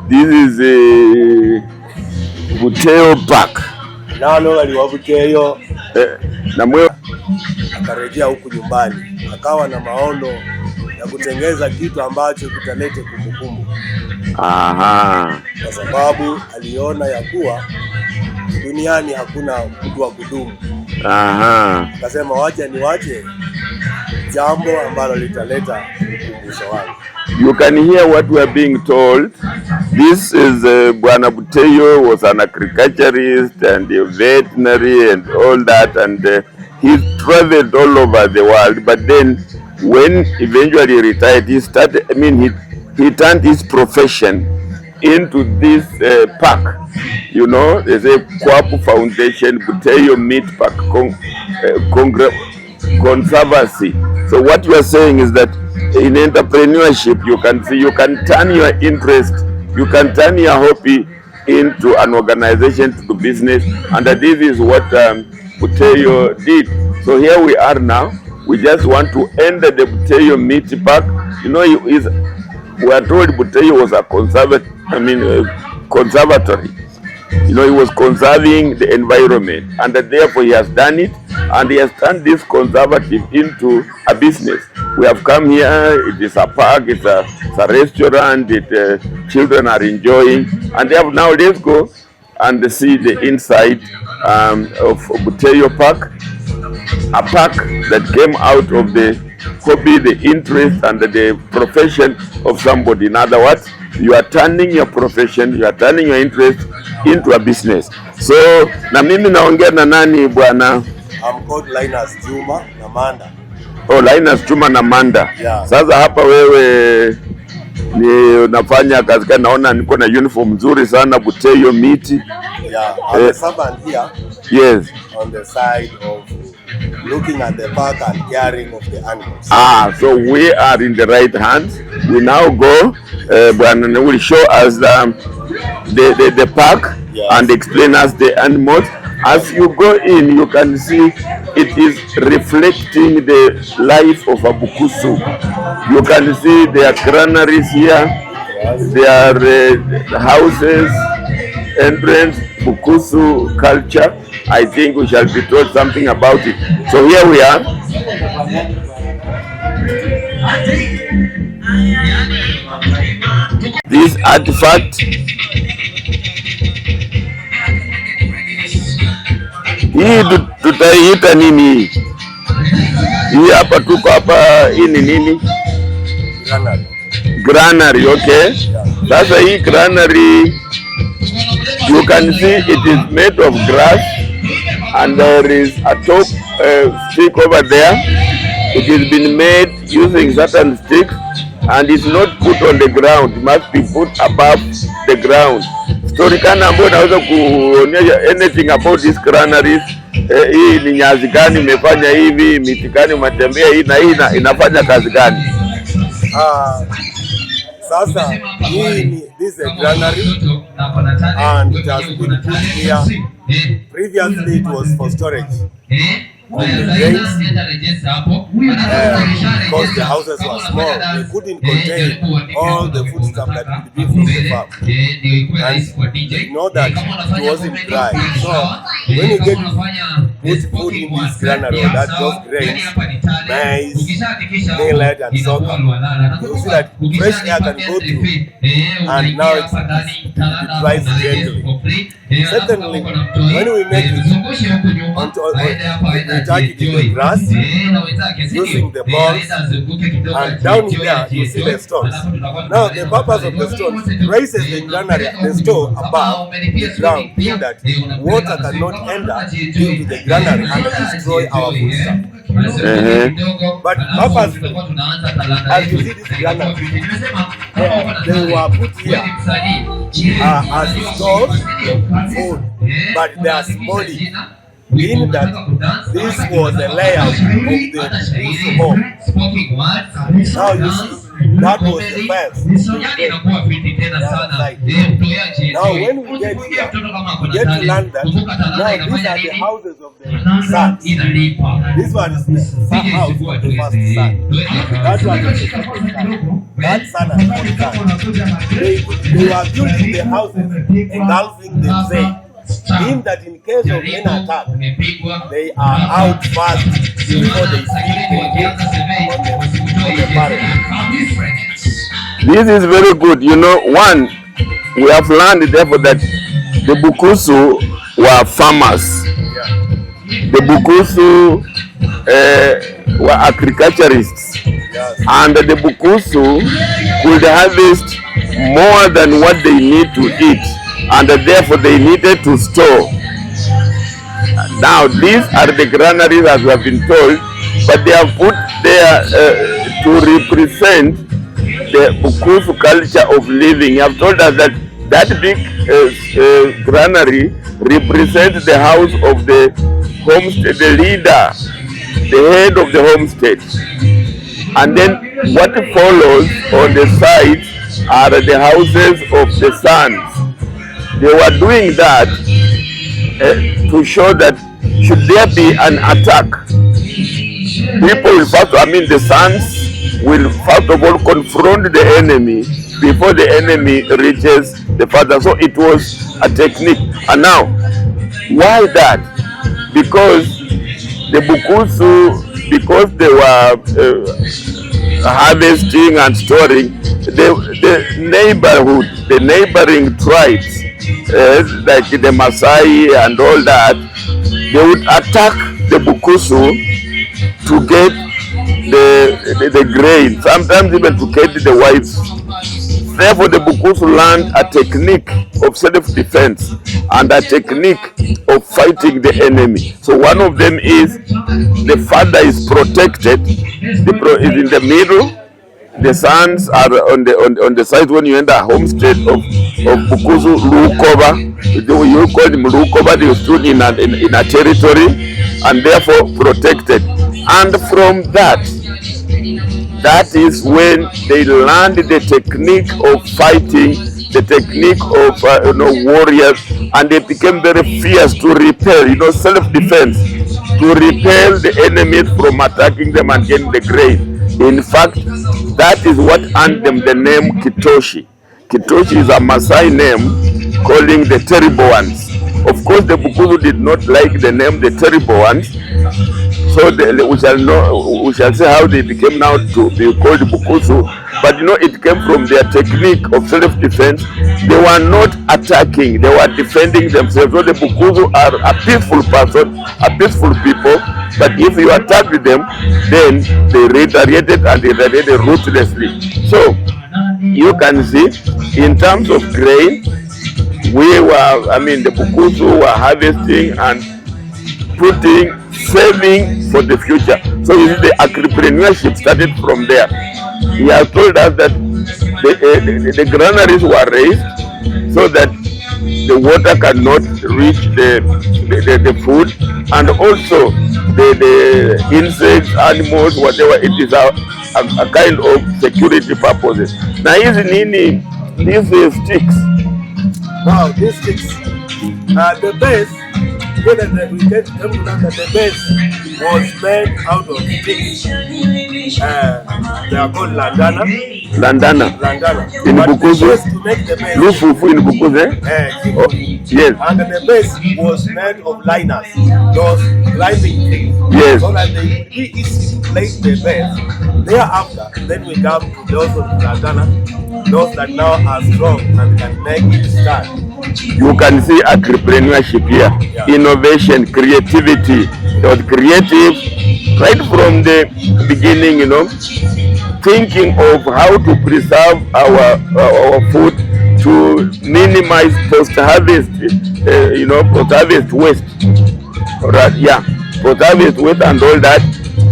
This is a Buteyo Park. Nalo waliwa Buteyo na mwe akarejea huku nyumbani, akawa na maono ya kutengeza kitu ambacho kitalete kumbukumbu. Aha. Kwa sababu aliona ya kuwa duniani hakuna mtu wa kudumu. Aha. Akasema wacha niwache jambo ambalo litaleta ukumbusho wangu. You can hear what we are being told. This is Bwana Buteyo was an agriculturist and a veterinary and all that, and he traveled all over the world. But then, when eventually retired, he started. I mean, he turned his profession into this park. You know, there's a Kwapu Foundation, Buteyo Meat Park Conservancy. So what you are saying is that in entrepreneurship, you can turn your interest, you can turn your hobby into an organization to do business, and this is what Buteyo did. So here we are now. We just want to enter the Buteyo Meat Park. You know, we are told Buteyo was a conservatory. You know, he was conserving the environment, and therefore he has done it, and he has turned this conservative into a business. We have come here, it is a park, it's a restaurant, children are enjoying, and now let's go and see the inside of Buteyo Park, a park that came out of the hobby, the interest, and the profession of somebody. In other words, you are turning your profession, you are turning your interest into a business. So, na mimi naongea na nani bwana? I'm called Linus Juma na Manda. Oh, Linus Juma na Manda. Yeah. Sasa hapa wewe ni unafanya kazi gani? Naona niko na uniform nzuri sana, Buteyo Meat. Yeah, I'm a servant here. Yes. On the side of looking at the park and caring of the animals. So we are in the right hands. We now go, Bwana will show us the park. Yes. And explain us the animals. As you go in, you can see it is reflecting the life of a Bukusu. You can see there are granaries here. Yes. There are houses, entrance, Bukusu culture. I think we shall be told something about it. So here we are. This artifact, hii tutaiita nini? Hii hapa tuko hapa, hii ni nini? Granary, okay. Sasa hii granary, you can see it is made of grass, and there is a top stick over there. It has been made using certain sticks, and it's not put on the ground. It must be put above the ground. Story kana ambayo naweza kuonyesha anything about this granaries. Hii ni nyazi gani imefanya hivi, miti gani umetembea, hii na hii inafanya kazi gani? Sasa this is a granary, and it has been put here. Previously it was for storage of the grains, because the houses were small, they couldn't contain all the food stuff that would be from the farm. And you know that it wasn't dry. So when you get put food in this granary, that those grains, maize, millet, and sorghum, you see that fresh air can go through, and now it dries gently. Secondly, when we make it we touch it in the grass using the balls, and down here you see the stones. Now the purpose of the stones raises the granary, the store above the ground, so that water cannot enter into the granary and destroy our food stuff. But purposely, as you see this granary, they were put here as stores food, but they are symbolic, meaning that this was a layout of the Bukusu home. Now you see, That was the first. Now when we get here, we get to learn that now these are the houses of the sons. This one is the house of the first son. That one is the second son. That son and that son. They were building the houses engulfing the prey. In that in case of any attack, they are out fast before they see the barrier. This is very good. You know, one, we have learned therefore that the Bukusu were farmers. The Bukusu were agriculturists. And the Bukusu could harvest more than what they need to eat. And therefore they needed to store. Now these are the granaries as we have been told, but they are put there to represent the Bukusu culture of living. You have told us that that big granary represents the house of the homestead, the leader, the head of the homestead. And then what follows on the sides are the houses of the sons. They were doing that to show that should there be an attack, people will the sons will first of all confront the enemy before the enemy reaches the father. So it was a technique. And now, why that? Because the Bukusu, because they were harvesting and storing, the neighborhood, the neighboring tribes, like the Maasai and all that, they would attack the Bukusu to get the grain, sometimes even to get the wives. Therefore, the Bukusu learned a technique of self-defense and a technique of fighting the enemy. So one of them is the father is protected, is in the middle. The sons are on the side. When you enter a homestead of Bukusu, Lukoba, you call them Lukoba, they stood in a territory and therefore protected. And from that is when they learned the technique of fighting, the technique of warriors, and they became very fierce to repel, self-defense, to repel the enemies from attacking them and getting the grain. In fact, that is what earned them the name Kitoshi. Kitoshi is a Maasai name calling the terrible ones. Of course, the Bukusu did not like the name the terrible ones, so we shall see how they became now to be called Bukusu. But it came from their technique of self-defense. They were not attacking; they were defending themselves. So the Bukusu are a peaceful person, a peaceful people. But if you attacked them, then they retaliated and they retaliated ruthlessly. So you can see, in terms of grain, the Bukusu were harvesting and saving for the future. So you see, the entrepreneurship started from there. He has told us that the granaries were raised so that the water cannot reach the food, and also the insects, animals, whatever it is, a kind of security purposes. Now, these sticks. Wow, these sticks. The base, we get to know that the base was made out of sticks. They are called Landana. In Bukusu. Lufufu in Bukusu, yes. And the base was made of liners, those climbing things. Yes. So that they would be easy to place the base. Thereafter, then we come to those of Landana, those that now are strong and can make it stand. You can see entrepreneurship here, innovation, creativity. It was creative right from the beginning, thinking of how to preserve our food, to minimize post-harvest, post-harvest waste. Right? Yeah, post-harvest waste and all that.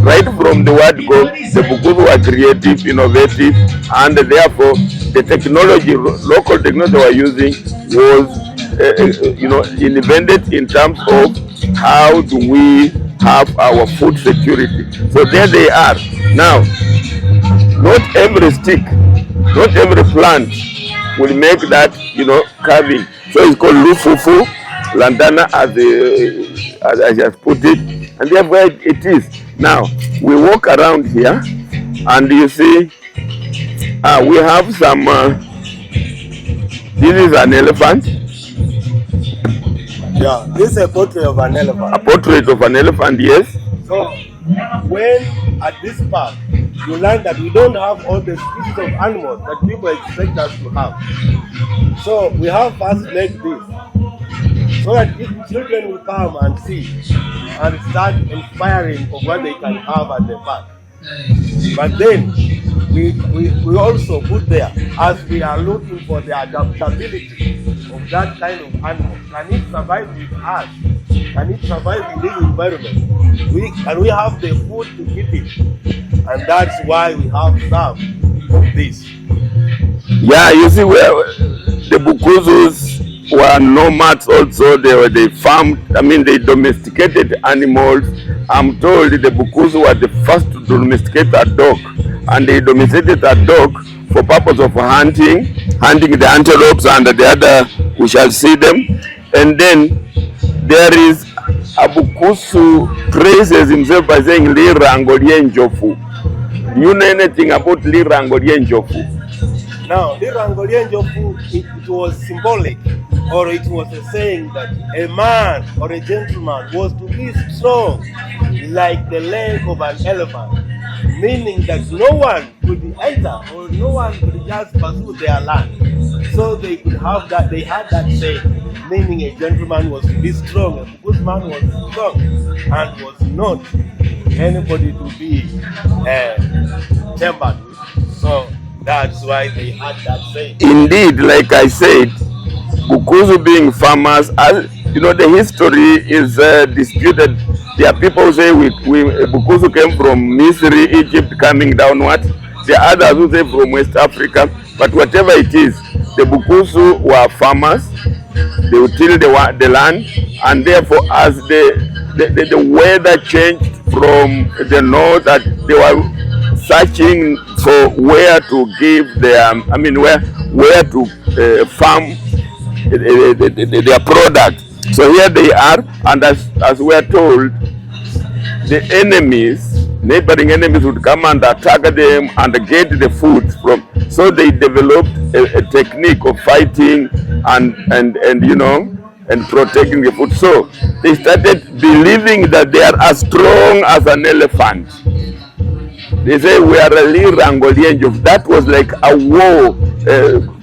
Right from the word go, the Bukusu were creative, innovative, and therefore the technology, local technology they were using was, invented in terms of how do we have our food security. So there they are. Now, not every stick, not every plant will make that, carving. So it's called lufufu, lantana, as I just put it, and therefore it is. Now we walk around here, and you see, we have some. This is an elephant. Yeah, this is a portrait of an elephant. A portrait of an elephant, yes. So when at this park, you learn that we don't have all the species of animals that people expect us to have. So we have first make this, so that if children will come and see and start inspiring of what they can have at the park. But then we also put there, as we are looking for the adaptability of that kind of animal. Can it survive with us? Can it survive in this environment? Can we have the food to eat it? And that's why we have some of this. Yeah, you see, where the Bukuzus were nomads also. They farmed, they domesticated animals. I'm told the Bukuzu were the first to domesticate a dog, and they domesticated a dog for purpose of hunting the antelopes and the other, we shall see them. And then there is a Bukusu praises himself by saying Lirango Lienjofu. Do you know anything about Lirango Lienjofu? Now, Lirango Lienjofu, it was symbolic, or it was a saying that a man or a gentleman was to be strong like the leg of an elephant, meaning that no one could enter or no one could just pursue their land. So they could have that, they had that saying, meaning a gentleman was to be strong, a good man was strong, and was not anybody to be tempered with. So that's why they had that saying. Indeed, like I said, Bukuzu being farmers, the history is disputed. There are people who say Bukuzu came from Misri, Egypt, coming downward. There are others who say from West Africa. But whatever it is, the Bukuzu were farmers. They would till the land, and therefore, as the weather changed from the north, that they were searching for where to give their, where to farm their product. So here they are, and as we are told, the neighboring enemies would come and attack them and get the food from. So they developed a technique of fighting and protecting the food. So they started believing that they are as strong as an elephant. They say we are a Lirango Lienjofu. That was like a war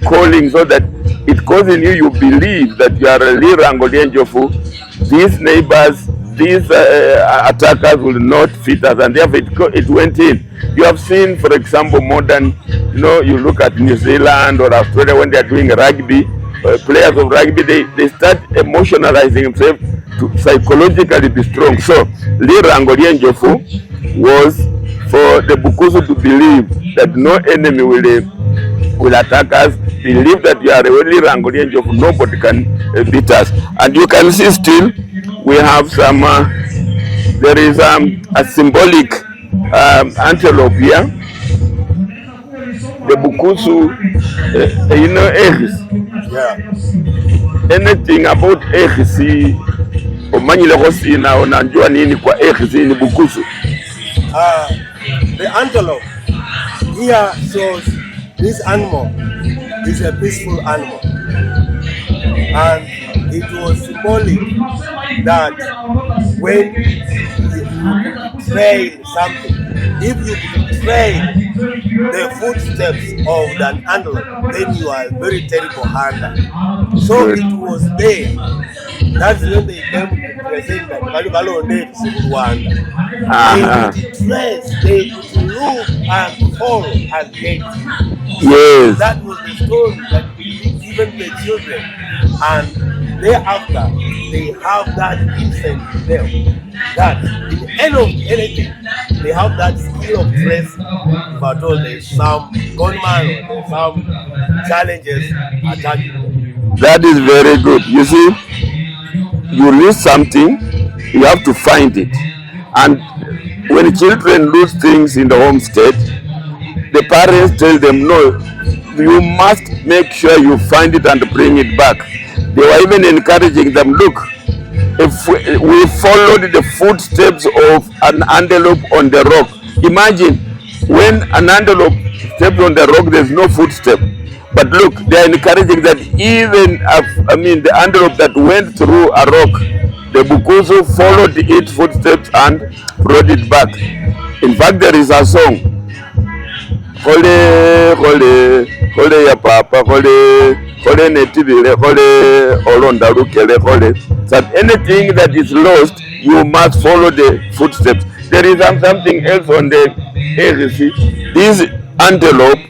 calling, so that it causes you believe that you are a Lirango Lienjofu. These neighbors, these attackers will not fit us, and therefore it went in. You have seen, for example, modern, you look at New Zealand or Australia when they are doing rugby, players of rugby, they start emotionalizing themselves to psychologically be strong. So Lirango Lienjofu was for the Bukuzu to believe that no enemy will attack us. Believe that you are a Lirango Lienjofu, nobody can beat us. And you can see still we have some, there is a symbolic antelope here. The Bukusu, eggs. Yeah. Anything about eggs, omanyile kosina unajua nini kwa eggs ni Bukusu? The antelope here shows this animal is a peaceful animal, and it was symbolic that when you train something, if you train the footsteps of that antelope, then you are a very terrible hunter. So it was there. That's when they came to present that Rwanda. They could trace, they could look and follow and get. Yes. That was the story that we given the children, and thereafter they have that instinct in them, that in the end of anything they have that skill of tracing. But there's some gunman or some challenges attacking them. That is very good. You see, you lose something, you have to find it. And when children lose things in the homestead, the parents tell them, no, you must make sure you find it and bring it back. They were even encouraging them, look, if we followed the footsteps of an antelope on the rock. Imagine when an antelope steps on the rock, there's no footstep. But look, they're encouraging that even, the antelope that went through a rock, the Bukusu followed its footsteps and brought it back. In fact, there is a song, Hole, hole, hole ya papa, hole, hole netibile, hole, olonda lukele, hole. That anything that is lost, you must follow the footsteps. There is something else on the AGC. This antelope,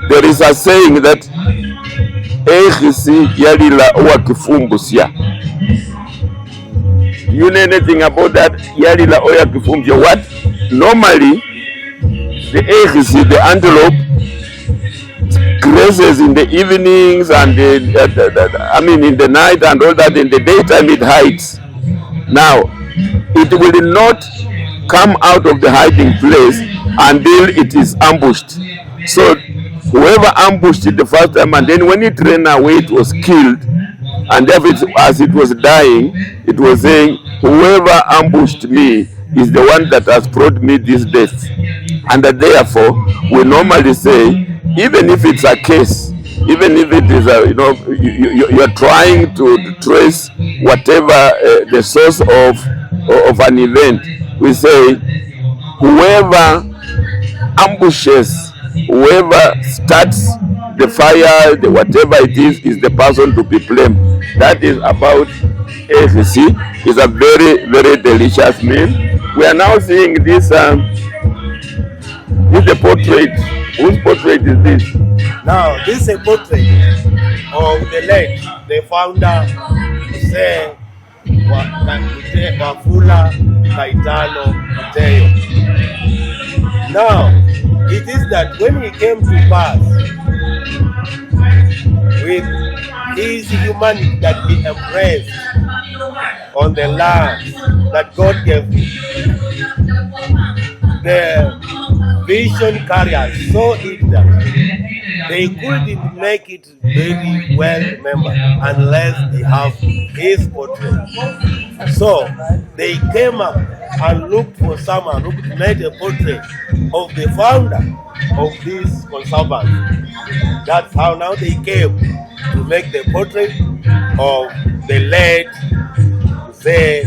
there is a saying that AGC yalila owakifumbusya. You know anything about that? Yalila owakifumbusya. What? Normally, the AGC, the antelope, grazes in the evenings and in the night and all that. In the daytime it hides. Now, it will not come out of the hiding place until it is ambushed. So whoever ambushed it the first time, and then when it ran away, it was killed. And as it was dying, it was saying, whoever ambushed me is the one that has brought me this death. And therefore, we normally say, even if it's a case, even if it is you're trying to trace whatever the source of an event, we say, whoever ambushes, whoever starts the fire, whatever it is the person to be blamed. That is about ACC. It's a very, very delicious meal. We are now seeing this. This is a portrait. Whose portrait is this? Now, this is a portrait of the late, the founder, Jose Wafula Kaitano Buteyo. Now, it is that when he came to pass with his humanity that he embraced on the land that God gave him, the vision carriers saw it that they couldn't make it very well remembered unless they have his portrait. So they came up and looked for someone who could make a portrait of the founder of this conservancy. That's how now they came to make the portrait of the late Jose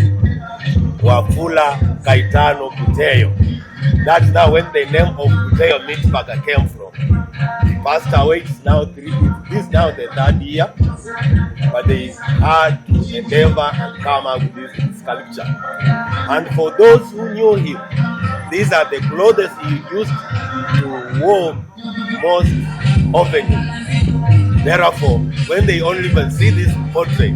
Wafula Kaitano Buteyo. That's now when the name of Buteyo meat burger came from. He passed away. It's now this is now the third year, but they had to endeavor and come up with this sculpture. And for those who knew him, these are the clothes he used to wear most often. Therefore, when they only even see this portrait,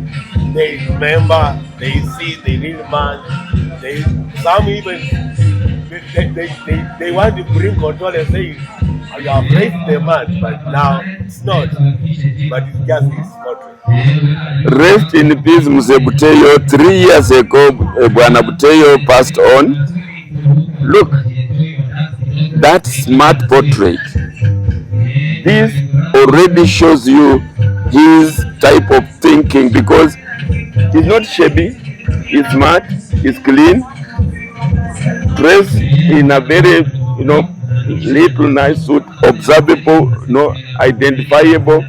they remember, they see the real man. Some even they want to bring control and say, you have raised the man, but now it's not. But it's just his portrait. Rest in peace, Mzee Buteyo. 3 years ago, Bwana Buteyo passed on. Look, that smart portrait. This already shows you his type of thinking, because he's not shabby, he's smart, he's clean, dressed in a very, little nice suit, observable, identifiable.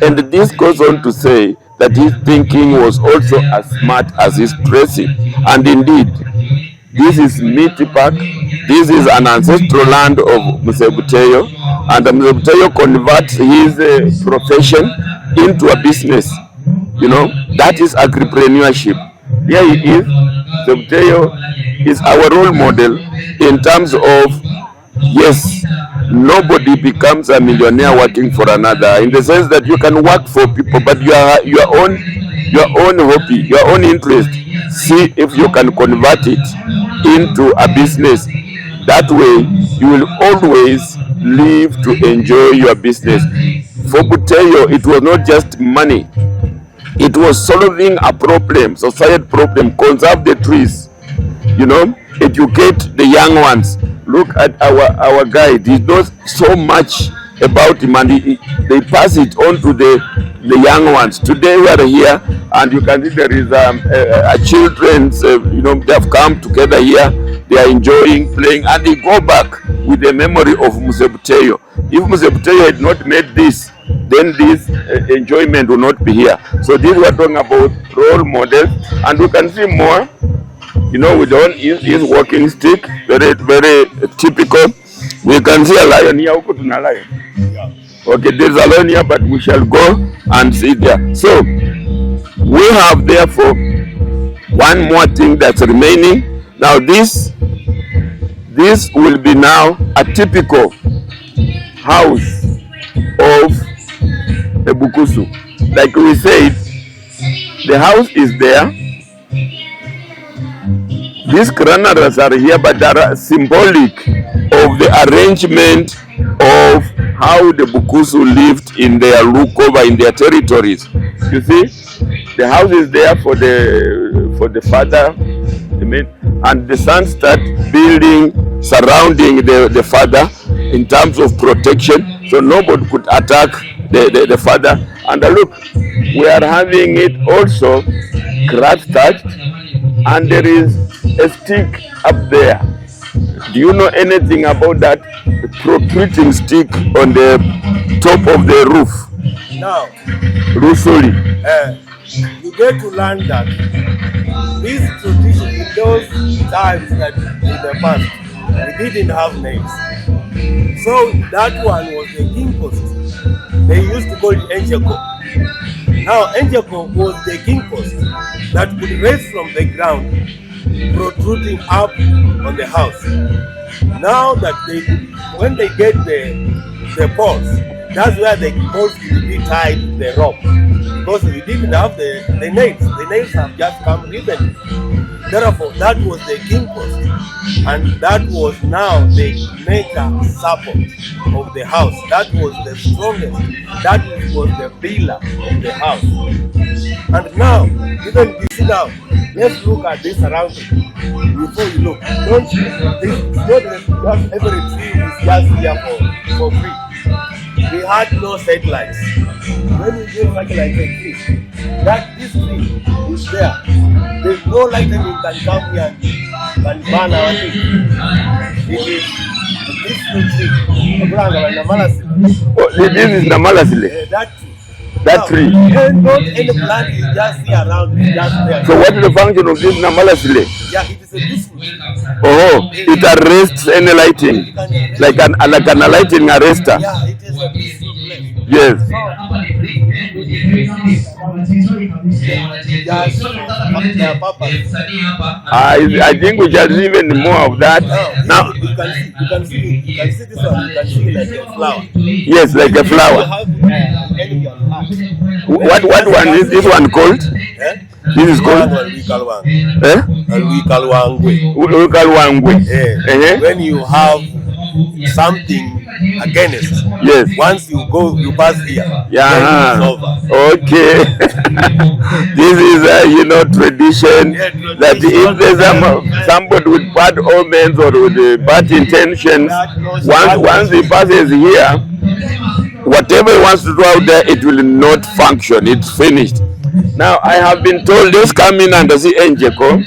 And this goes on to say that his thinking was also as smart as his dressing. And indeed, this is Miti Park. This is an ancestral land of Mzee Buteyo, and Mzee Buteyo converts his profession into a business. That is agripreneurship. Here he is. Mzee Buteyo is our role model in terms of, yes, nobody becomes a millionaire working for another, in the sense that you can work for people, but your own hobby, your own interest, see if you can convert it into a business. That way, you will always live to enjoy your business. For Buteyo, it was not just money. It was solving a problem, society problem, conserve the trees, educate the young ones, look at our guide. He knows so much about him, and they pass it on to the young ones. Today we are here, and you can see there is a children's, they have come together here. They are enjoying playing, and they go back with the memory of Buteyo. If Buteyo had not made this, then this enjoyment will not be here. So this we are talking about role models, and we can see more. With his walking stick, very very typical. We can see a lion here. Okay, there's a lion here, but we shall go and see there. So we have therefore one more thing that's remaining. Now this will be now a typical house of a Bukusu. Like we said, the house is there. These granaries are here, but they are symbolic of the arrangement of how the Bukusu lived in their Rukova, in their territories. You see, the house is there for the father, and the son start building surrounding the father in terms of protection, so nobody could attack the father. And look, we are having it also grass touched, and there is a stick up there. Do you know anything about that protruding stick on the top of the roof? Now, Rusoli. You get to learn that this tradition in those times that in the past we didn't have names. So that one was the king post. They used to call it Enjeko. Now Enjeko was the king post that could raise from the ground, protruding up on the house. Now that when they get the poles, that's where the poles will be tied to the rope, because we didn't have the nails. The nails have just come recently. Therefore, that was the king post, and that was now the major support of the house. That was the strongest. That was the pillar of the house. And now, even you see now, let's look at this surrounding before you look. Don't you? It's not just every tree is just here for free. We had no satellites. When we get like a tree, that this tree is there. There's no lightning you can come here and burn our thing. It is this tree. This is Namalasile. That tree. And not any plant is just here around, it's just there. So what is the function of this Namalasile? Yeah, it is a business. Oh, it arrests any lighting, like an lighting arrestor. Yeah, it is a peaceful place. Yes. I think we shall see even more of that. Now you can see this one. You can see like a flower. Yes, like a flower. What one is this one called? This is called when you have something against, yes, once you pass here, yeah, it's over. Okay. This is a tradition, that if there's somebody with bad omens or with bad intentions, once he passes here, whatever he wants to do out there, it will not function. It's finished. Now I have been told, let's come in and see Enjeko.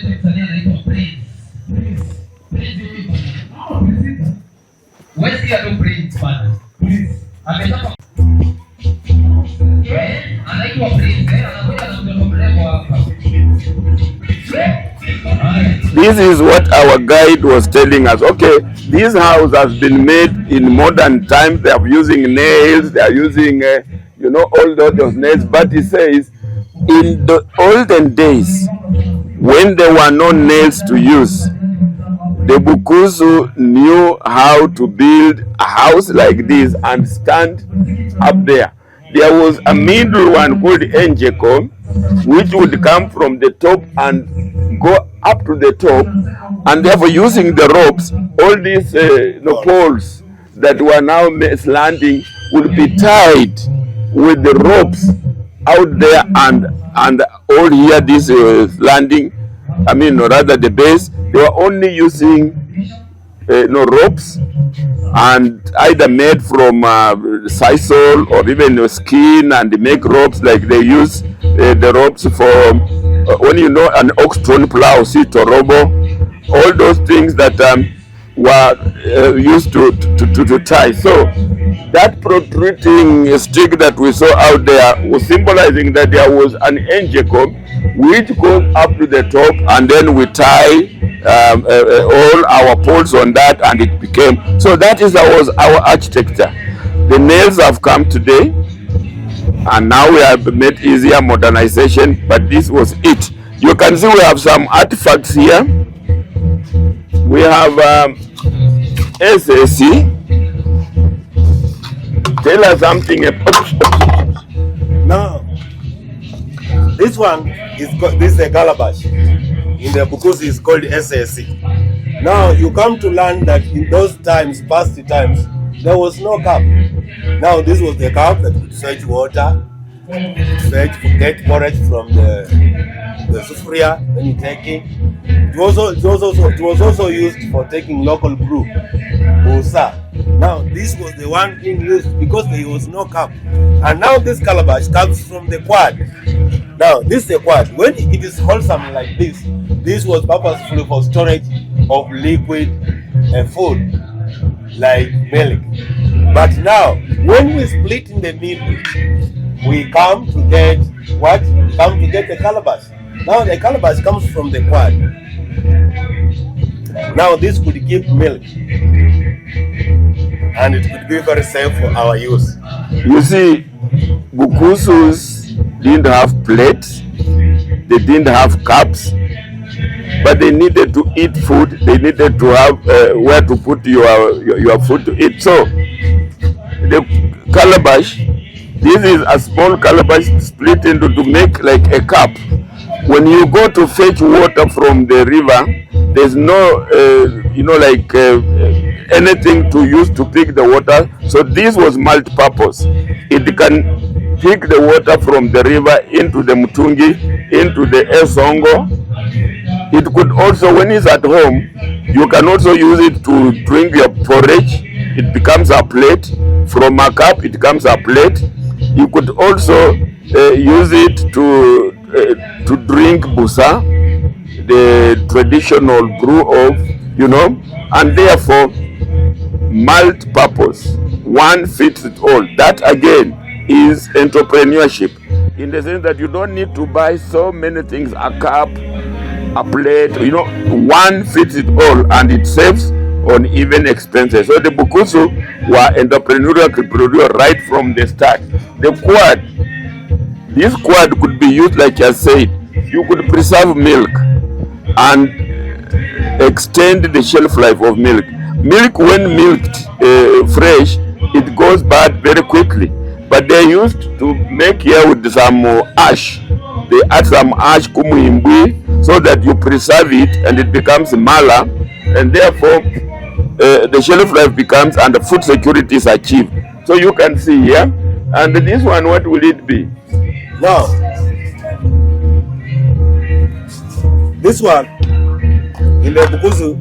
This is what our guide was telling us. Okay, this house has been made in modern times. They are using nails. They are using, all those nails. But he says, in the olden days, when there were no nails to use, the Bukusu knew how to build a house like this and stand up there. There was a middle one called Enjeko, which would come from the top and go up to the top, and therefore using the ropes, all these poles that were now slanting would be tied with the ropes out there, and all here this landing, or rather the base, they were only using ropes, and either made from sisal or even skin, and make ropes like they use the ropes for when you know an ox-drawn plow, torobo, all those things that were used to tie. So that protruding stick that we saw out there was symbolizing that there was an angel which goes up to the top, and then we tie all our poles on that, and it became. So that was our architecture. The nails have come today, and now we have made easier modernization, but this was it. You can see we have some artifacts here. We have SAC. Tell us something about. Now, this one is a calabash. In the Bukusu is called SAC. Now you come to learn that in those times, past times, there was no cup. Now this was the cup that would fetch water, get porridge from the sufuria when you take it. It was also used for taking local brew, busa. Now this was the one being used because there was no cup. And now this calabash comes from the quad. Now this is the quad. When it is wholesome like this was purposefully for storage of liquid food like milk. But now when we split in the middle, we come to get what? Come to get the calabash. Now the calabash comes from the quad. Now this could give milk, and it could be very safe for our use. You see, Bukusus didn't have plates, they didn't have cups, but they needed to eat food. They needed to have where to put your food to eat. So the calabash, this is a small calabash split into to make like a cup. When you go to fetch water from the river, there's no anything to use to pick the water. So this was multi-purpose. It can pick the water from the river into the Mutungi, into the Esongo. It could also, when it's at home, you can also use it to drink your porridge. It becomes a plate. From a cup, it becomes a plate. You could also use it to drink busa, the traditional brew of, and therefore multi-purpose. One fits it all. That again is entrepreneurship, in the sense that you don't need to buy so many things, a cup, a plate, one fits it all, and it saves on even expenses. So the Bukusu were entrepreneurial right from the start. This quad could be used, like I said, you could preserve milk and extend the shelf life of milk. Milk, when milked fresh, it goes bad very quickly. But they used to make here with some ash. They add some ash, kumuimbui, so that you preserve it and it becomes mala, and therefore the shelf life becomes, and the food security is achieved. So you can see here, and this one, what will it be? Now, this one in the Bukusu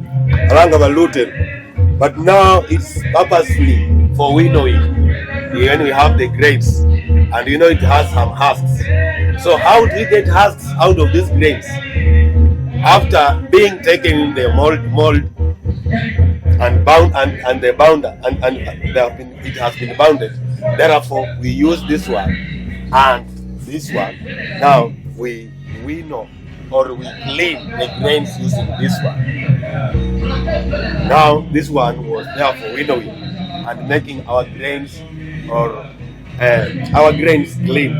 Arangabaluten, but now it's purposefully for winnowing. When we have the grapes, and it has some husks. So how do we get husks out of these grapes? After being taken in the mold and bound, and the bounder, and it has been bounded. Therefore, we use this one and this one. Now we winnow, or we clean the grains using this one. Now this one was there for winnowing and making our grains clean,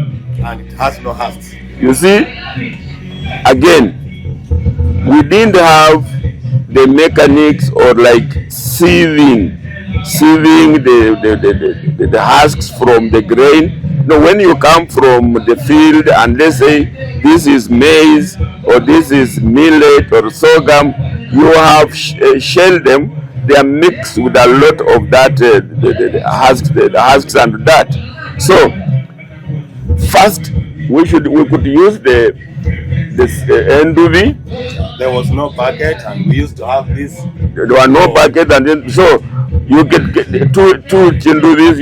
and it has no husks. You see, again, we didn't have the mechanics or like sieving the husks from the grain. No, when you come from the field and let's say this is maize or this is millet or sorghum, you have shelled them. They are mixed with a lot of that the husks and that. So first we could use the this enduvi. There was no bucket, and we used to have this. There were no bucket, and then so you get two chinduvis.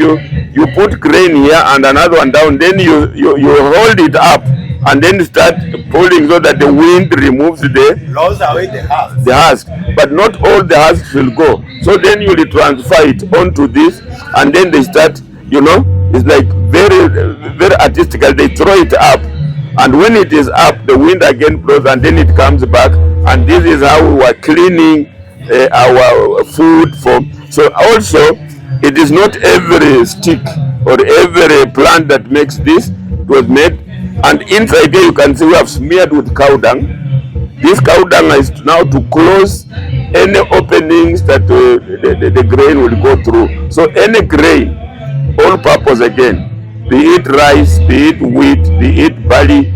You put grain here and another one down. Then you hold it up and then start pulling so that the wind removes blows away the husk. But not all the husks will go. So then you will transfer it onto this, and then they start. It's like very very artistical. They throw it up. And when it is up, the wind again blows, and then it comes back. And this is how we were cleaning our food from. So also, it is not every stick or every plant that makes this. It was made, and inside here you can see we have smeared with cow dung. This cow dung is now to close any openings that the grain will go through. So any grain, all purpose again. Be it rice, be it wheat, be it barley,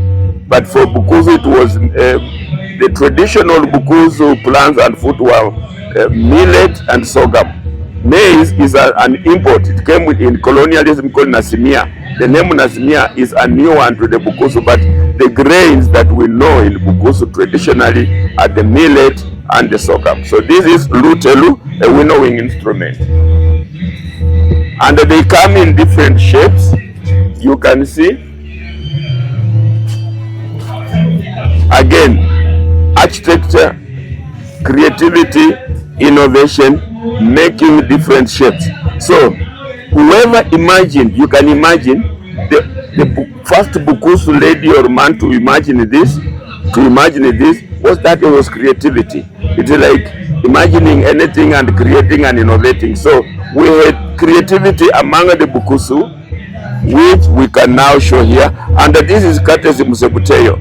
but for Bukusu it was the traditional Bukusu plants and food were millet and sorghum. Maize is an import. It came in colonialism called Nasimia. The name Nasimia is a new one to the Bukusu, but the grains that we know in Bukusu traditionally are the millet and the sorghum. So this is lutelu, a winnowing instrument. And they come in different shapes. You can see again architecture, creativity, innovation, making different shapes. So whoever imagined, you can imagine the first Bukusu lady or man to imagine this was that it was creativity. It's like imagining anything and creating and innovating. So we had creativity among the Bukusu, which we can now show here. And this is courtesy Buteyo.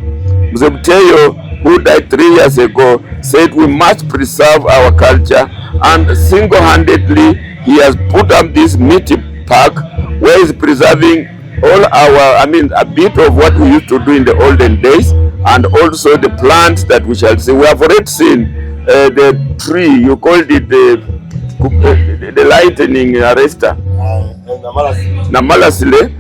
Buteyo, who died 3 years ago, said we must preserve our culture, and single-handedly he has put up this meaty park where he's preserving all a bit of what we used to do in the olden days, and also the plants that we shall see. We have already seen the tree, you called it the lightning arrestor. Namalasile,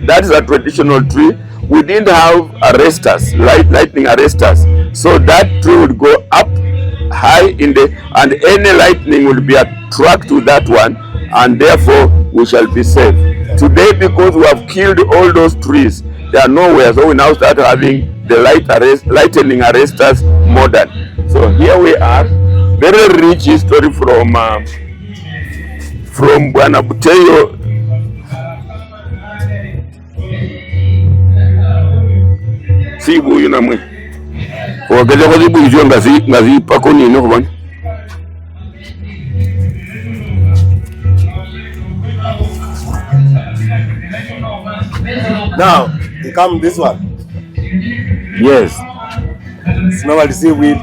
that is a traditional tree. We didn't have arresters, lightning arresters. So that tree would go up high and any lightning will be attracted to that one, and therefore we shall be safe. Today, because we have killed all those trees, they are nowhere. So we now start having the lightning arresters modern. So here we are, very rich history from Bwana Buteyo. Sibu yunamwe wakaja kwa zibu hizo ngazi pako nino kubani. Now they come this one. Yes, it's normally seaweed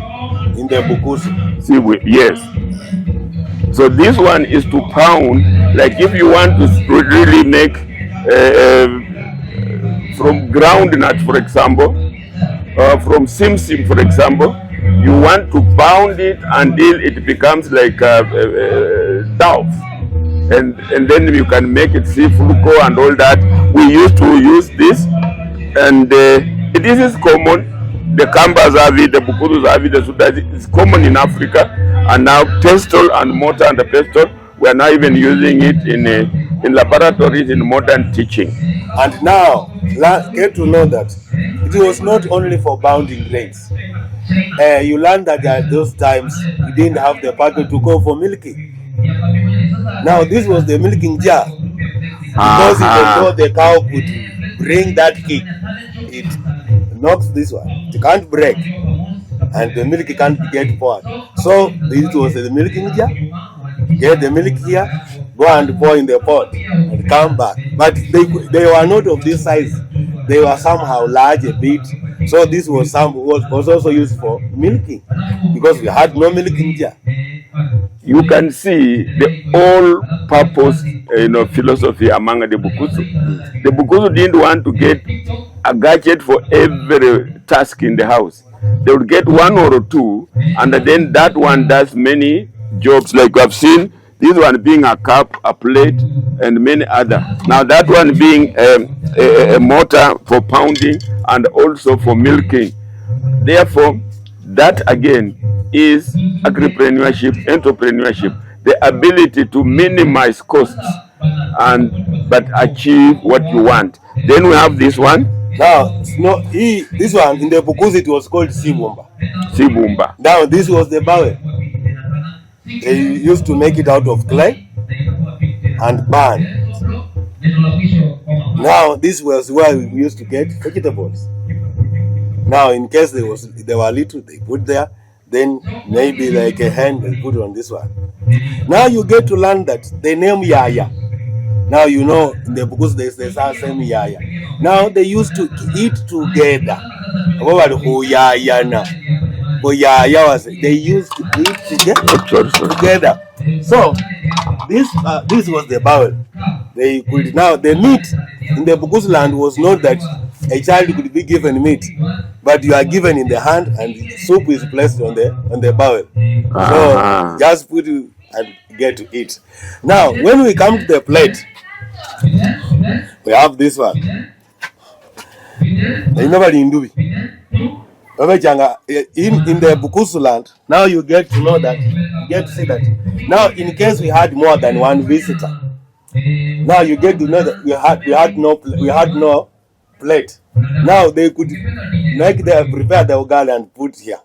in the Bukusu. Seaweed, yes. So this one is to pound, like if you want to really make from groundnut, for example, from simsim, for example, you want to pound it until it becomes like dough, and then you can make it sifruko and all that. We used to use this, and this is common. The Kambas have it, the Bukusus have it, the Sudanese. It's common in Africa, and now pestle and mortar and the pestle, we are now even using it in laboratories in modern teaching. And now, get to know that it was not only for bounding grains. You learned that at those times you didn't have the packet to go for milking. Now this was the milking jar. Because even though the cow could bring that kick, it knocks this one. It can't break, and the milk can't get poured. So this was the milking jar. Get the milk here, go and pour in the pot, and come back. But they were not of this size. They were somehow large a bit. So this was also used for milking, because we had no milking jar. You can see the all-purpose, philosophy among the Bukusu. The Bukusu didn't want to get a gadget for every task in the house. They would get one or two, and then that one does many jobs. Like I've seen this one being a cup, a plate, and many other. Now that one being a mortar for pounding and also for milking. Therefore, that again is entrepreneurship, the ability to minimize costs but achieve what you want. Then we have this one. Now, this one in the Bukusu it was called Sibumba. Now, this was the bowel. They used to make it out of clay and burn. Now, this was where we used to get vegetables. Now, in case they were little, they put there. Then maybe like a hen, they put on this one. Now you get to learn that the name Yaya. Now you know in the books there's the same Yaya. Now they used to eat together. They used to eat together. So this was the bowel. They could now the meat in the Bukusu land was not that a child could be given meat, but you are given in the hand and soup is placed on the bowel. So just put it and get to eat. Now when we come to the plate, we have this one. In the Bukusu land, now you get to know that, see that. Now in case we had more than one visitor, now you get to know that we had no plate. Now they could prepare the ugali and put here.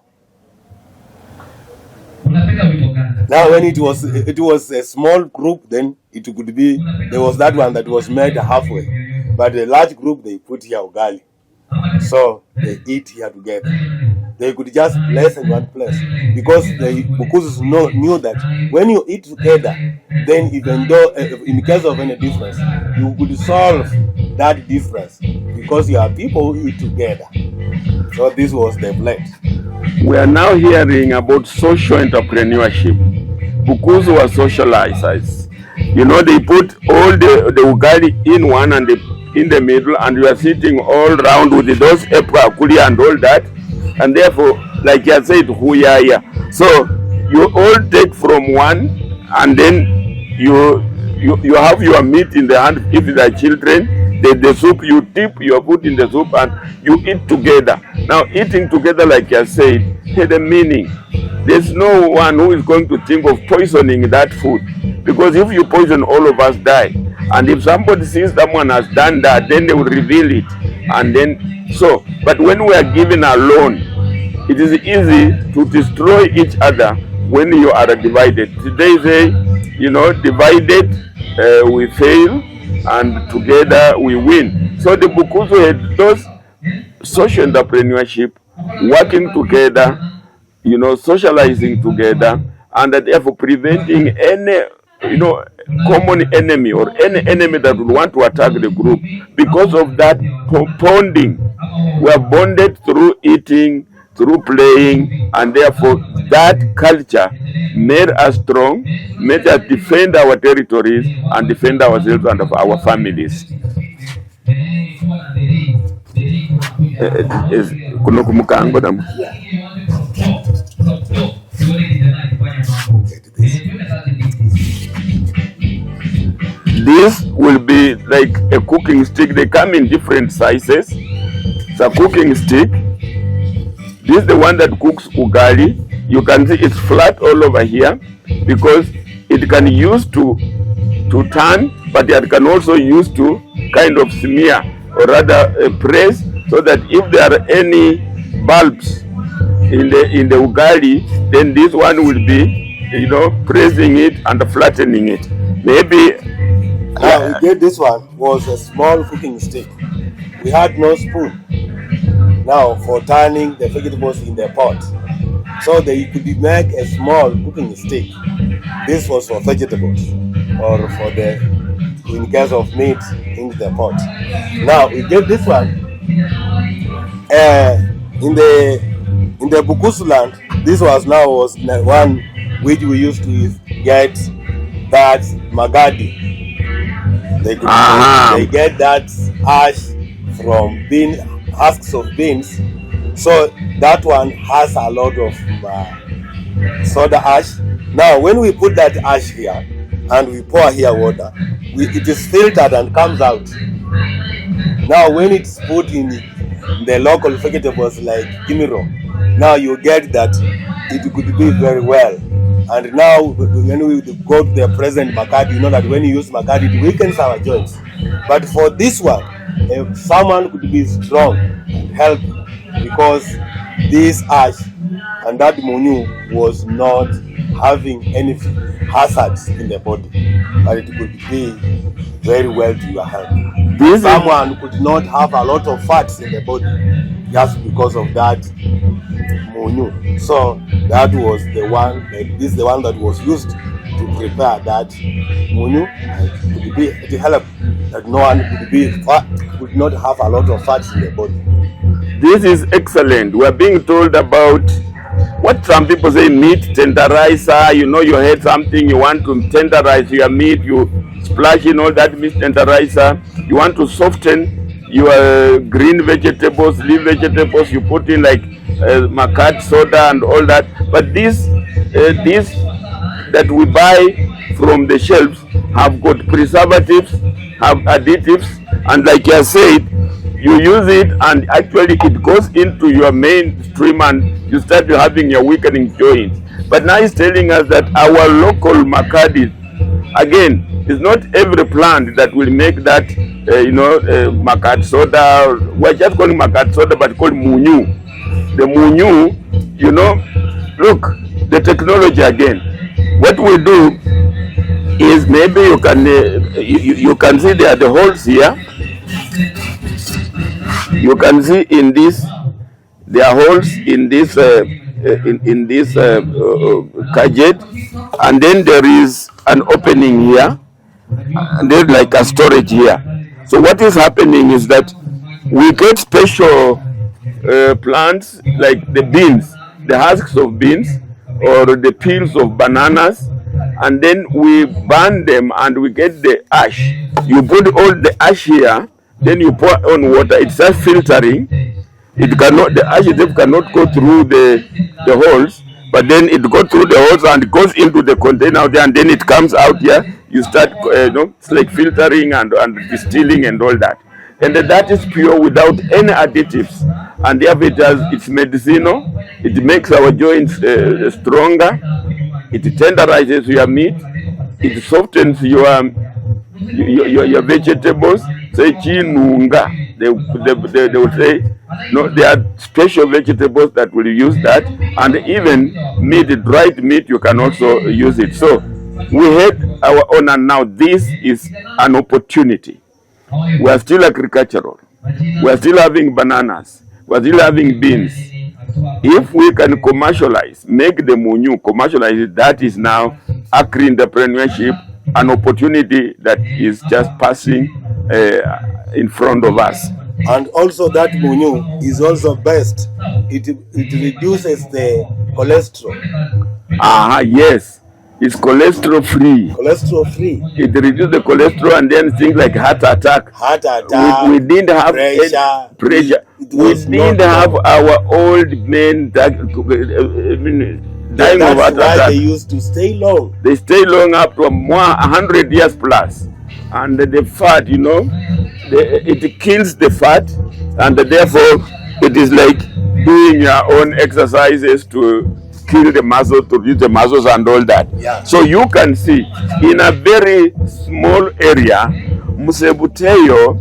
Now when it was a small group, then it could be there was that one that was made halfway, but a large group they put here ugali. So they eat here together. They could just place in one place because the Bukusus knew that when you eat together, then even though in case of any difference, you could solve that difference because you are people who eat together. So this was the plate. We are now hearing about social entrepreneurship. Bukusu were socializers. You know, they put all the ugali in one and in the middle, and you are sitting all round with those eprakuli and all that, and therefore, like I said, huyaya. So you all take from one, and then you have your meat in the hand. If they are children, the soup you dip, you put in the soup, and you eat together. Now eating together, like I said, had a meaning. There's no one who is going to think of poisoning that food, because if you poison, all of us die. And if somebody sees someone has done that, then they will reveal it. And then, but when we are given alone, it is easy to destroy each other when you are divided. Today say, divided we fail and together we win. So the Bukusu had those social entrepreneurship, working together, socializing together, and therefore preventing any common enemy or any enemy that would want to attack the group. Because of that bonding, we are bonded through eating, through playing, and therefore that culture made us strong, made us defend our territories and defend ourselves and our families. This will be like a cooking stick. They come in different sizes. It's a cooking stick. This is the one that cooks ugali. You can see it's flat all over here because it can use to turn, but it can also use to kind of smear or rather press, so that if there are any bulbs in the ugali, then this one will be pressing it and flattening it. Maybe now we get this one was a small cooking stick. We had no spoon now for turning the vegetables in the pot. So they could make a small cooking stick. This was for vegetables or for in case of meat in the pot. Now we get this one in the Bukusu land. This was one which we used to get that magadi. They get that ash from husks of beans. So that one has a lot of soda ash. Now when we put that ash here and we pour here water, it is filtered and comes out. Now when it's put in the local vegetables like kimiro, now you get that it could be very well. And now when we go to the President Makati, you know that when you use Makati, it weakens our joints. But for this one, someone could be strong and help, because this ash and that munyu was not having any hazards in the body, but it could be very well to your health. Someone could not have a lot of fats in the body just because of that munyu. So that was the one, this is the one that was used to prepare that munyu. It could be to help that no one could not have a lot of fats in the body. This is excellent. We are being told about what some people say, meat tenderizer. You know, you had something, you want to tenderize your meat, you splash in all that meat tenderizer. You want to soften your green vegetables, leaf vegetables, you put in like Makati soda and all that. But this that we buy from the shelves have got preservatives, have additives, and like I said, you use it and actually it goes into your mainstream and you start having your weakening joints. But now he's telling us that our local Makati, again, it's not every plant that will make that, Makati soda. We're just calling Makati soda, but called munyu. The munyu, you know, look, the technology again. What we do is, maybe you can you can see there are the holes here. You can see in this, there are holes in this in this gadget, and then there is an opening here, and there's like a storage here. So what is happening is that we get special plants like the beans, the husks of beans, or the peels of bananas, and then we burn them and we get the ash. You put all the ash here, then you pour on water. It starts filtering. It cannot, the ash itself cannot go through the holes, but then it goes through the holes and goes into the container out there, and then it comes out here. You start, it's like filtering and distilling and all that. And that is pure without any additives. And therefore it's medicinal. It makes our joints stronger. It tenderizes your meat. It softens your vegetables. Say chinunga. They will say, no, there are special vegetables that will use that, and even meat, dried meat, you can also use it. So we had our own, and now this is an opportunity. We are still agricultural. We are still having bananas. We are still having beans. If we can commercialize, make the munyu, commercialize it, that is now agri-entrepreneurship, an opportunity that is just passing in front of us. And also that munyu is also best. It reduces the cholesterol. Yes. It's cholesterol free. Cholesterol free. It reduces the cholesterol, and then things like heart attack. Heart attack. We didn't have pressure. We didn't have our old men dying of heart attack. They used to stay long. They stay long up to 100 years plus. And the fat, it kills the fat, and therefore it is like doing your own exercises to kill the muscle, to reduce the muscles and all that. Yeah. So you can see in a very small area, Buteyo,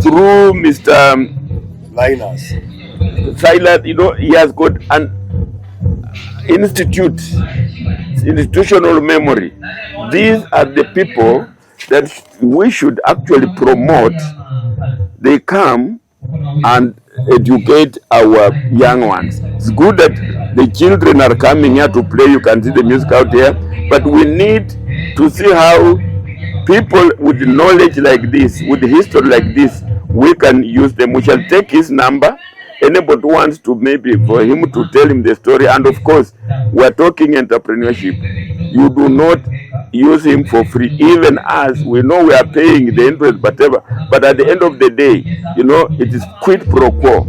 through Mr. Linus, Silas, he has got an institutional memory. These are the people that we should actually promote. They come and educate our young ones. It's good that the children are coming here to play. You can see the music out here, but we need to see how people with knowledge like this, with history like this, we can use them. We shall take his number. Anybody wants to, maybe for him to tell him the story. And of course, we're talking entrepreneurship. You do not use him for free. Even as we know we are paying the interest, whatever. But at the end of the day, it is quid pro quo.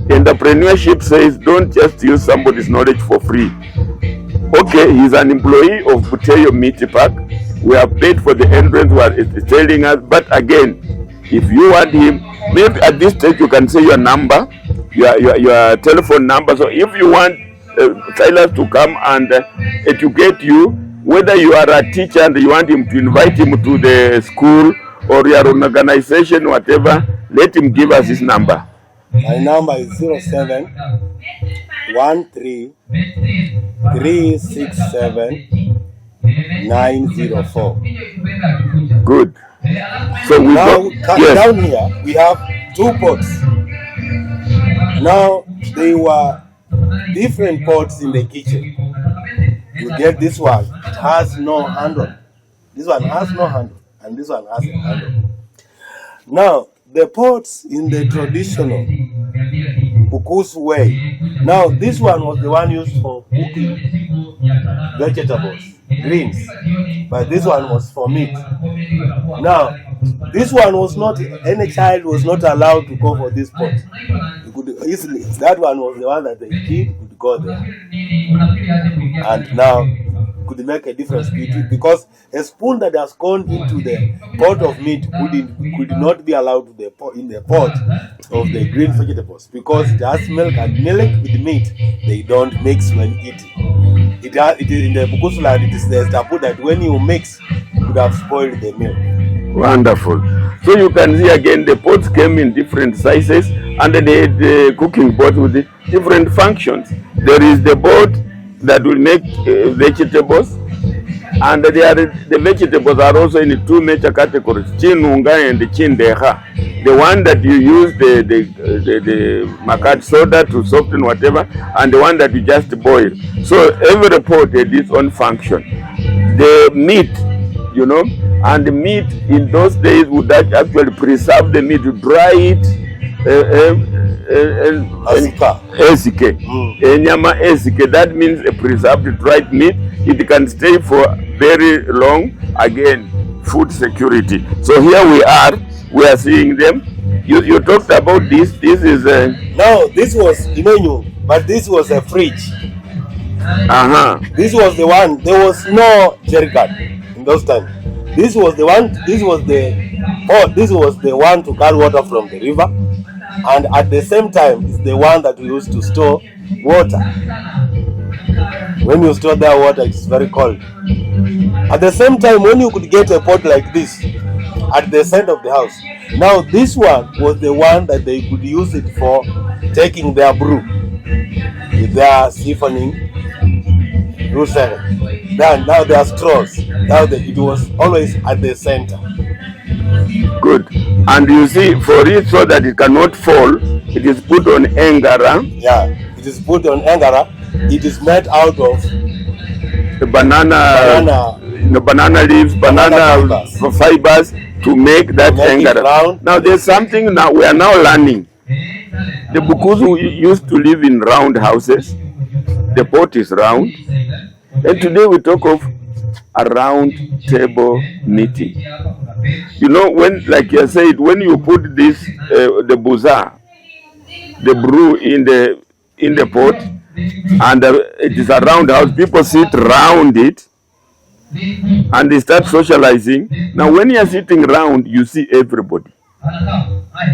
Entrepreneurship says don't just use somebody's knowledge for free. Okay, he's an employee of Buteyo Meat Park. We are paid for the entrance, what it's telling us. But again, if you want him, maybe at this stage you can say your number. your telephone number. So if you want Silas to come and educate you, whether you are a teacher and you want him to invite him to the school or you are an organization, whatever, let him give us his number. My number is 07 13 367 904. Good. So we now yes. Down here we have 2 pots. Now there were different pots in the kitchen. You get this one, it has no handle. This one has no handle, and this one has a handle. Now the pots in the traditional Bukusu way. Now this one was the one used for cooking vegetables, greens, but this one was for meat. Now this one was not, any child was not allowed to go for this pot. You could easily, that one was the one that the kid could go there, and now could make a difference because a spoon that has gone into the pot of meat could not be allowed in the pot of the green vegetables, because it has milk, and milk with meat they don't mix when eating. It is in the Bukusu land, it is the taboo that when you mix, you could have spoiled the milk. Wonderful. So you can see again the pots came in different sizes, and the cooking pot with different functions. There is the pot that will make vegetables, and the vegetables are also in 2 major categories: chinunga and chindeha. The one that you use the makad soda to soften whatever, and the one that you just boil. So every pot had its own function. The meat, and the meat in those days would actually preserve the meat, to dry it. Esike. Nyama esike. That means a preserved dried meat. It can stay for very long. Again, food security. So here we are seeing them. You talked about this. This is no, this was but this was a fridge. This was the one. There was no jerrycan in those times. This was the one. This was the one to carry water from the river, and at the same time, it's the one that we used to store water. When you store that water, it's very cold. At the same time, when you could get a pot like this at the center of the house, now this one was the one that they could use it for taking their brew with their siphoning. Now there are straws. Now it was always at the center. Good. And you see, for it so that it cannot fall, it is put on engara. Yeah, it is put on engara. It is made out of the banana leaves, banana fibers to make that engara. Now there's something now we are now learning. The Bukusu used to live in round houses. The pot is round. And today we talk of a round table meeting. When, like you said, when you put this, the buza, the brew in the pot, and it is a round house, people sit round it, and they start socializing. Now, when you are sitting round, you see everybody.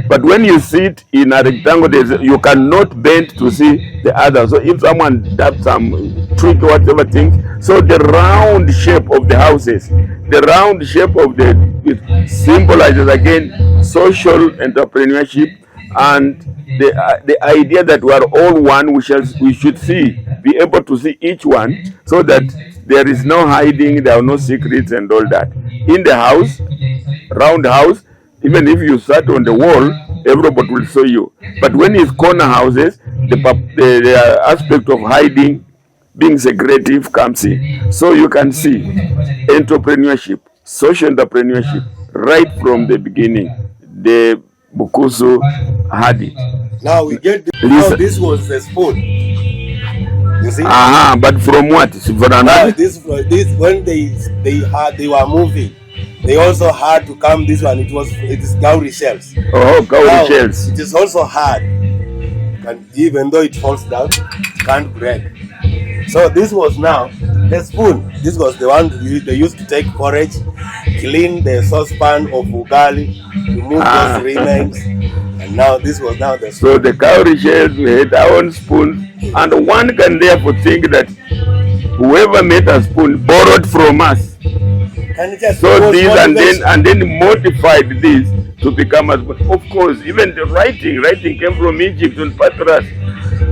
But when you sit in a rectangle, you cannot bend to see the other. So if someone does some trick or whatever thing, so the round shape of the houses, the round shape of it symbolizes again social entrepreneurship and the idea that we are all one. We should be able to see each one, so that there is no hiding, there are no secrets and all that. In the house, round house, even if you sat on the wall, everybody will see you. But when it's corner houses, the aspect of hiding, being secretive comes in. So you can see entrepreneurship, social entrepreneurship, right from the beginning. The Bukusu had it. Now we get this was the spoon. You see? But from what? This when they were moving. They also had to come this one. It is cowrie shells. Oh, cowrie shells. It is also hard. And even though it falls down, it can't break. So this was now the spoon. This was the one they used to take porridge, clean the saucepan of ugali, remove those remains, and And now this was now the spoon. So the cowrie shells, we had our own spoons, and one can therefore think that whoever made a spoon borrowed from us. So these and then modified this to become a spoon. Of course, even the writing came from Egypt on papyrus.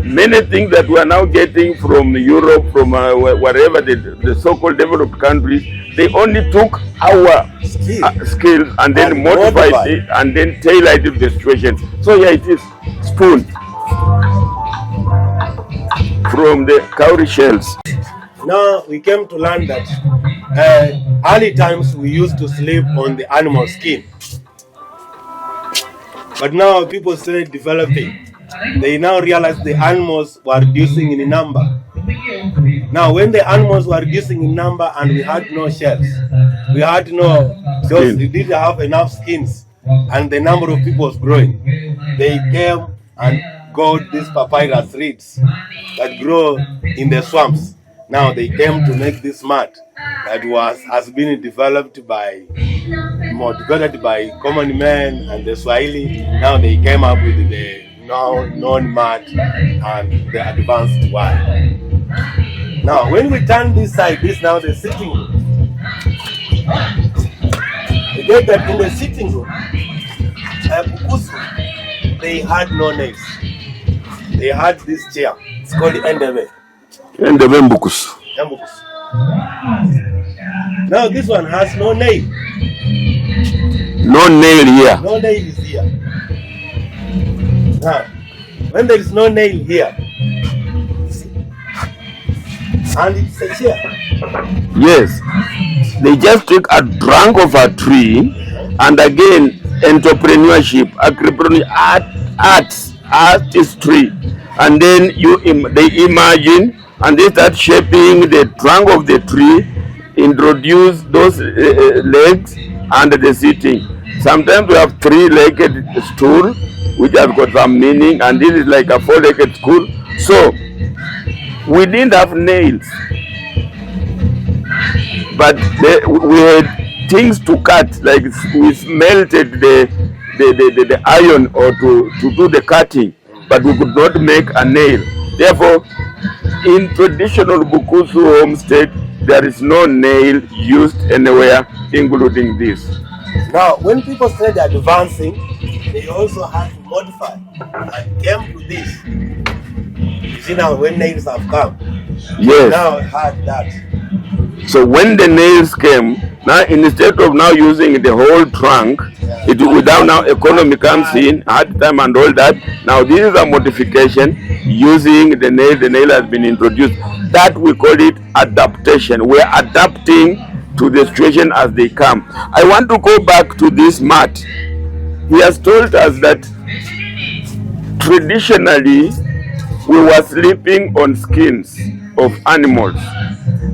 Many things that we are now getting from Europe, from wherever the so-called developed countries, they only took our skills and then modified it and then tailored it to the situation. So here it is, spoon from the cowrie shells. Now we came to learn that early times we used to sleep on the animal skin. But now people started developing. They now realize the animals were reducing in number. Now when the animals were reducing in number and we had no shells, we didn't have enough skins, and the number of people was growing, they came and got these papyrus reeds that grow in the swamps. Now they came to make this mat that has been developed by common men and the Swahili. Now they came up with the non-mat and the advanced one. Now when we turn this side, this now the sitting room. We get that in the sitting room, they had no nails. They had this chair. It's called the endebe. Now this one has no nail. No nail here. No nail is here. Now, when there is no nail here, and it's a chair. Yes, they just take a trunk of a tree, and again entrepreneurship, artistry, and then they imagine. And they start shaping the trunk of the tree, introduce those legs and the seating. Sometimes we have 3-legged stool, which has got some meaning, and this is like a 4-legged stool. So we didn't have nails, but we had things to cut, like we melted the iron or to do the cutting, but we could not make a nail. Therefore, in traditional Bukusu homestead, there is no nail used anywhere, including this. Now, when people started advancing, they also had to modify and came to this. You see now, when nails have come, yes, now had that. So when the nails came, now instead of now using the whole trunk, without now economy comes in, hard time and all that. Now this is a modification using the nail. The nail has been introduced. That we call it adaptation. We're adapting to the situation as they come. I want to go back to this mat. He has told us that traditionally we were sleeping on skins of animals,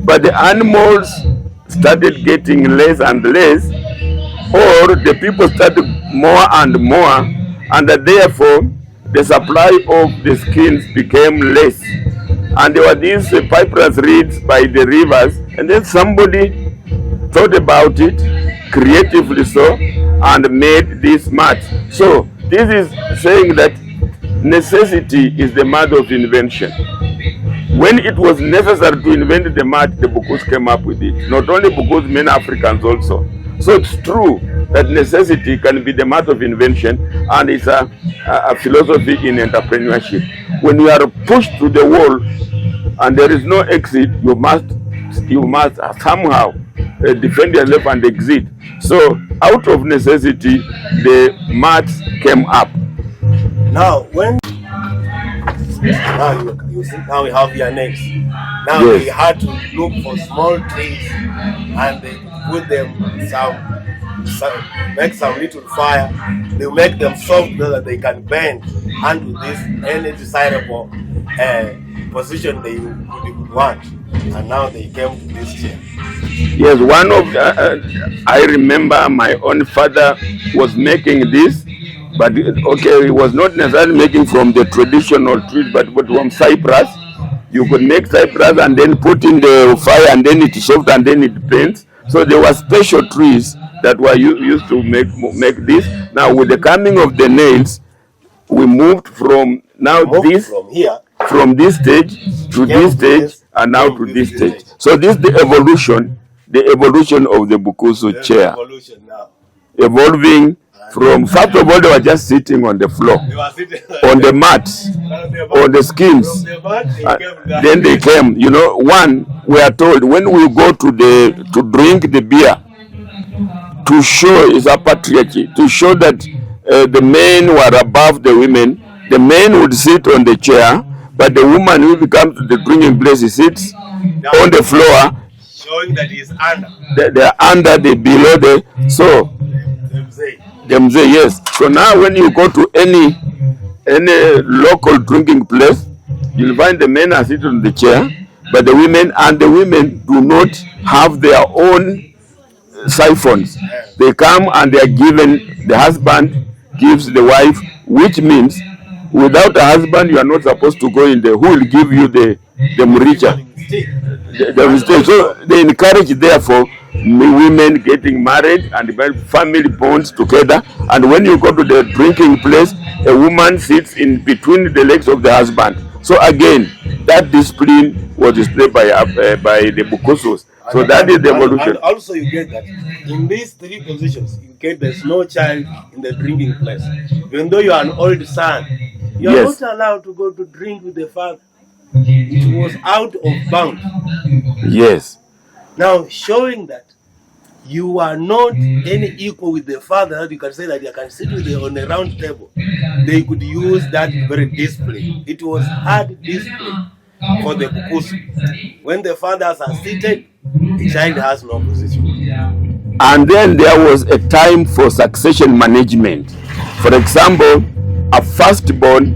but the animals started getting less and less, or the people started more and more, and therefore the supply of the skins became less. And there were these papyrus reeds by the rivers, and then somebody thought about it creatively so and made this mat. So this is saying that necessity is the mother of invention. When it was necessary to invent the mat, the Bukus came up with it. Not only Bukus, many Africans also. So it's true that necessity can be the mother of invention, and it's a philosophy in entrepreneurship. When you are pushed to the wall and there is no exit, you must somehow defend yourself and exit. So out of necessity, the mat came up. Now you see, now we have your nails. Now yes, they had to look for small trees and they put them make some little fire. They make them soft so that they can bend handle this any desirable position they would want. And now they came to this chair. Yes, one of I remember my own father was making this. But okay, he was not necessarily making from the traditional trees, but from cypress. You could make cypress and then put in the fire, and then it soft, and then it bends. So there were special trees that were used to make this. Now with the coming of the nails, we moved from now this from here, from this stage to this stage, and now to this stage. So this is the evolution of the Bukusu chair. Evolving from, first of all, they were just sitting on the floor, on the mats, on the skins. Then they came, you know, one, we are told when we go to drink the beer, to show is a patriarchy, to show that the men were above the women. The men would sit on the chair, but the woman who comes to the drinking place, he sits on the floor, showing that he is under. They are under, the below the, so them say yes. So now when you go to any local drinking place, you'll find the men are sitting on the chair, but the women do not have their own siphons. They come and they are given, the husband gives the wife, which means without a husband you are not supposed to go in there. Who will give you the mricha? The mistake. So they encourage, therefore, women getting married and family bonds together. And when you go to the drinking place, a woman sits in between the legs of the husband. So again, that discipline was displayed by the Bukusus. So that is the evolution. And also you get that in these three positions, you get there's no child in the drinking place. Even though you are an old son, you are not allowed to go to drink with the father. It was out of bound. Yes. Now showing that you are not any equal with the father, you can say that you can sit with them on a round table. They could use that very discipline. It was hard discipline for the Bukusu. When the fathers are seated, the child has no position. And then there was a time for succession management. For example, a firstborn,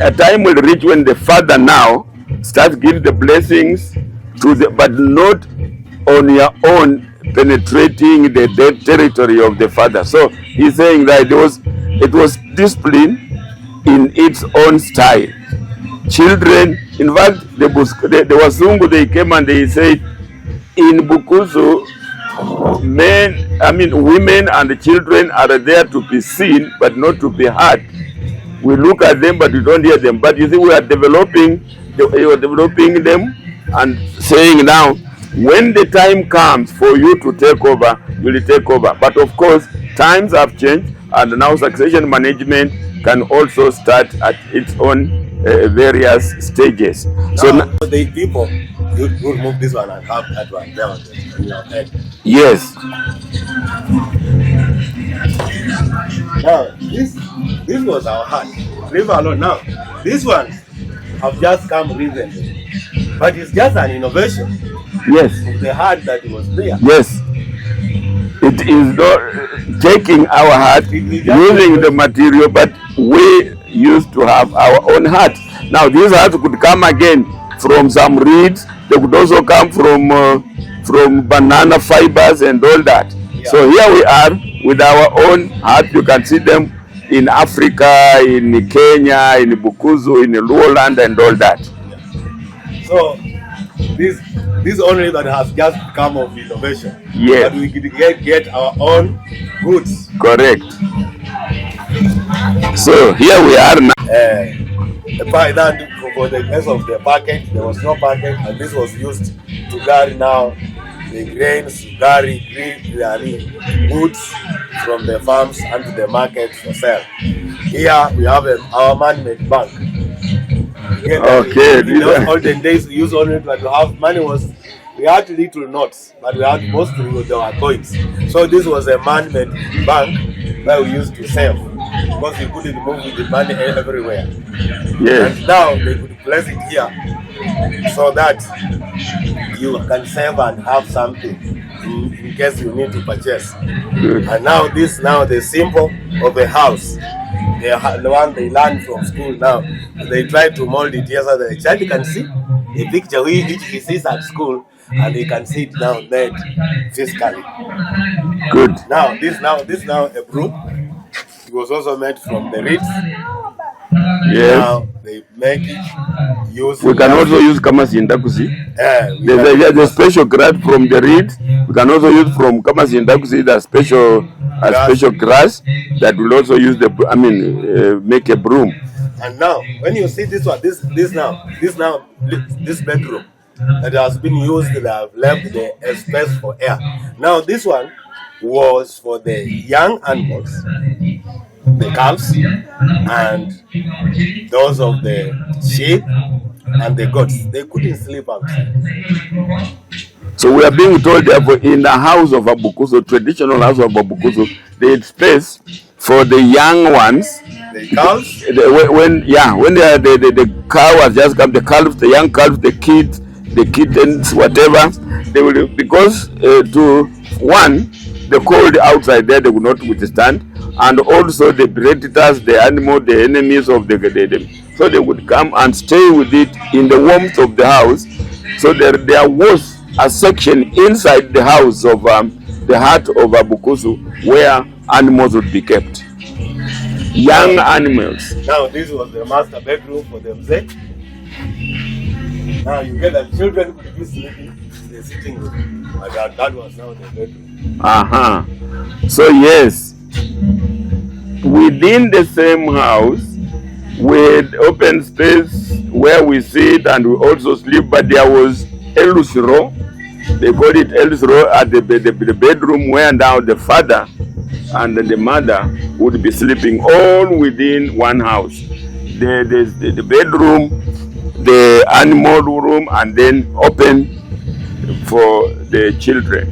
a time will reach when the father now starts giving the blessings to the, but not on your own, penetrating the territory of the father. So he's saying that it was discipline in its own style. Children, in fact, the Wasungu, they came and they said, in Bukusu, women and the children are there to be seen, but not to be heard. We look at them, but we don't hear them. But you see, we are developing them and saying now, when the time comes for you to take over, you will take over. But of course, times have changed, and now succession management can also start at its own various stages. So now, the people, you remove this one and have that one there on your head. Yes. Now, this was our heart. Leave alone. Now, this one have just come recently, but it's just an innovation. Yes. The heart that was there. Yes. It is not taking our heart, using the material, but we used to have our own heart. Now these hearts could come again from some reeds. They could also come from banana fibers and all that. Yeah. So here we are with our own heart. You can see them in Africa, in Kenya, in Bukusu, in Luoland and all that. Yeah. So this only that has just come of innovation. Yes. But we could get our own goods. Correct. So here we are now. For the case of the packet, there was no packet, and this was used to carry now the grains, carry goods from the farms and to the market for sale. Here we have our man-made bank. Again, okay. In those olden days, we used only to have money we had little notes, but we had mostly there were coins. So this was a man-made bank where we used to save, because we couldn't move with the money everywhere. Yes. And now they could place it here so that you can save and have something in case you need to purchase. Good. And now the symbol of a house, the one they learn from school now, they try to mold it here so that the child can see the picture which he sees at school, and he can see it now made physically. Good. Now this now a broom. It was also made from the reeds. Yes. Now they make it use. We can also use kamasindakusi. There's a special grad from the reeds. We can also use from kamasindakusi the special a special grass that will also use the, make a broom. And now, when you see this one, this bedroom that has been used, they have left the space for air. Now, this one was for the young animals, the calves, and those of the sheep and the goats. They couldn't sleep outside. So we are being told, therefore, in the house of Abukuso, traditional house of Abukuso, there is space for the young ones. The cows? When the cow has just come, the calves, the young calves, the kids, the kittens, whatever, they will, because to one, the cold outside there, they will not withstand, and also the predators, the animal, the enemies of the so they would come and stay with it in the warmth of the house. So there was a section inside the house of the hut of Abukusu where animals would be kept, young animals. Now this was the master bedroom for them. Now you get that children could be sleeping in the sitting room, but that was now the bedroom. So yes, within the same house with open space where we sit and we also sleep, but there was Elusro, they called it Elusro, at the bedroom where now the father and the mother would be sleeping all within one house. The bedroom, the animal room, and then open for the children.